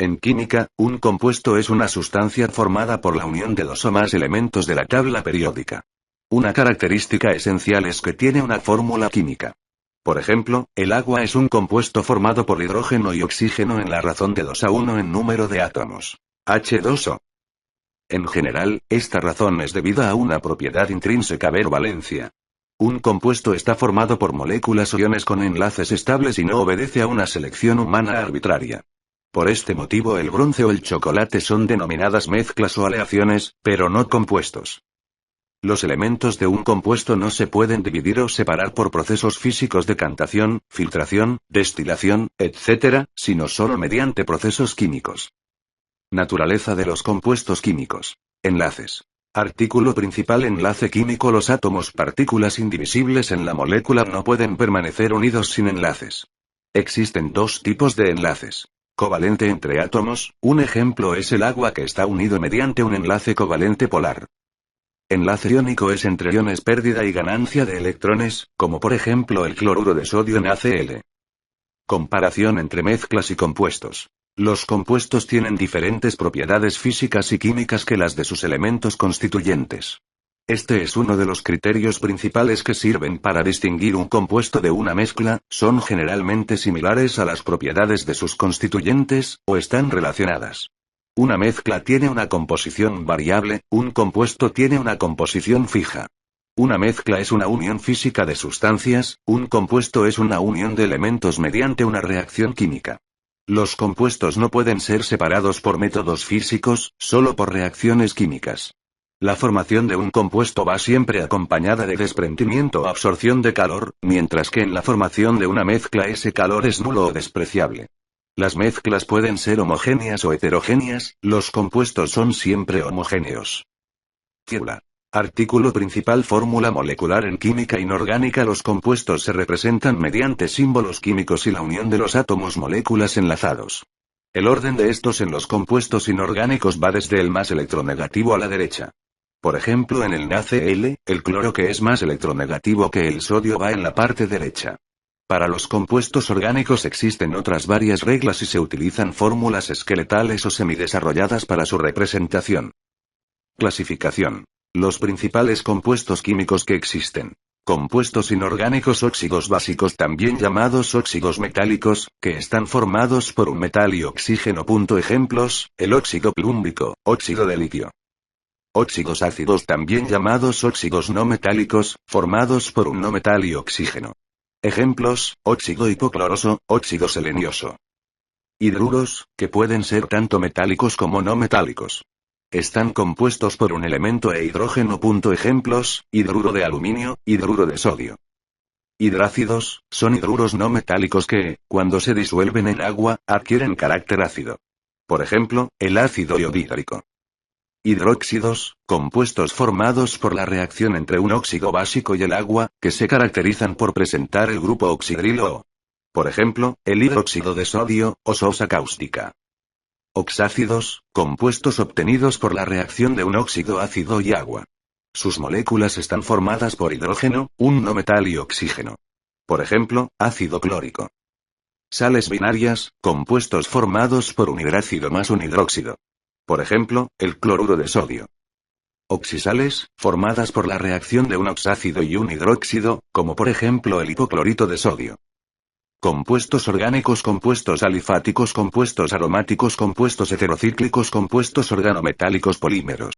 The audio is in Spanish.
En química, un compuesto es una sustancia formada por la unión de dos o más elementos de la tabla periódica. Una característica esencial es que tiene una fórmula química. Por ejemplo, el agua es un compuesto formado por hidrógeno y oxígeno en la razón de 2:1 en número de átomos. H2O. En general, esta razón es debida a una propiedad intrínseca ver valencia. Un compuesto está formado por moléculas o iones con enlaces estables y no obedece a una selección humana arbitraria. Por este motivo el bronce o el chocolate son denominadas mezclas o aleaciones, pero no compuestos. Los elementos de un compuesto no se pueden dividir o separar por procesos físicos de cantación, filtración, destilación, etc., sino solo mediante procesos químicos. Naturaleza de los compuestos químicos. Enlaces. Artículo principal. Enlace químico. Los átomos partículas indivisibles en la molécula no pueden permanecer unidos sin enlaces. Existen dos tipos de enlaces. Covalente entre átomos, un ejemplo es el agua que está unido mediante un enlace covalente polar. Enlace iónico es entre iones pérdida y ganancia de electrones, como por ejemplo el cloruro de sodio NaCl. Comparación entre mezclas y compuestos. Los compuestos tienen diferentes propiedades físicas y químicas que las de sus elementos constituyentes. Este es uno de los criterios principales que sirven para distinguir un compuesto de una mezcla: son generalmente similares a las propiedades de sus constituyentes, o están relacionadas. Una mezcla tiene una composición variable, un compuesto tiene una composición fija. Una mezcla es una unión física de sustancias, un compuesto es una unión de elementos mediante una reacción química. Los compuestos no pueden ser separados por métodos físicos, solo por reacciones químicas. La formación de un compuesto va siempre acompañada de desprendimiento o absorción de calor, mientras que en la formación de una mezcla ese calor es nulo o despreciable. Las mezclas pueden ser homogéneas o heterogéneas, los compuestos son siempre homogéneos. Fórmula. Artículo principal. Fórmula molecular. En química inorgánica los compuestos se representan mediante símbolos químicos y la unión de los átomos moléculas enlazados. El orden de estos en los compuestos inorgánicos va desde el más electronegativo a la derecha. Por ejemplo, en el NaCl, el cloro, que es más electronegativo que el sodio, va en la parte derecha. Para los compuestos orgánicos existen otras varias reglas y se utilizan fórmulas esqueletales o semidesarrolladas para su representación. Clasificación. Los principales compuestos químicos que existen. Compuestos inorgánicos. Óxidos básicos, también llamados óxidos metálicos, que están formados por un metal y oxígeno. Ejemplos: el óxido plúmbico, óxido de litio. Óxidos ácidos, también llamados óxidos no metálicos, formados por un no metal y oxígeno. Ejemplos: óxido hipocloroso, óxido selenioso. Hidruros, que pueden ser tanto metálicos como no metálicos. Están compuestos por un elemento e hidrógeno. Ejemplos: hidruro de aluminio, hidruro de sodio. Hidrácidos, son hidruros no metálicos que, cuando se disuelven en agua, adquieren carácter ácido. Por ejemplo, el ácido iodídrico. Hidróxidos, compuestos formados por la reacción entre un óxido básico y el agua, que se caracterizan por presentar el grupo oxidrilo O. Por ejemplo, el hidróxido de sodio, o sosa cáustica. Oxácidos, compuestos obtenidos por la reacción de un óxido ácido y agua. Sus moléculas están formadas por hidrógeno, un no metal y oxígeno. Por ejemplo, ácido clórico. Sales binarias, compuestos formados por un hidrácido más un hidróxido. Por ejemplo, el cloruro de sodio. Oxisales, formadas por la reacción de un oxácido y un hidróxido, como por ejemplo el hipoclorito de sodio. Compuestos orgánicos. Compuestos alifáticos, compuestos aromáticos, compuestos heterocíclicos, compuestos organometálicos, polímeros.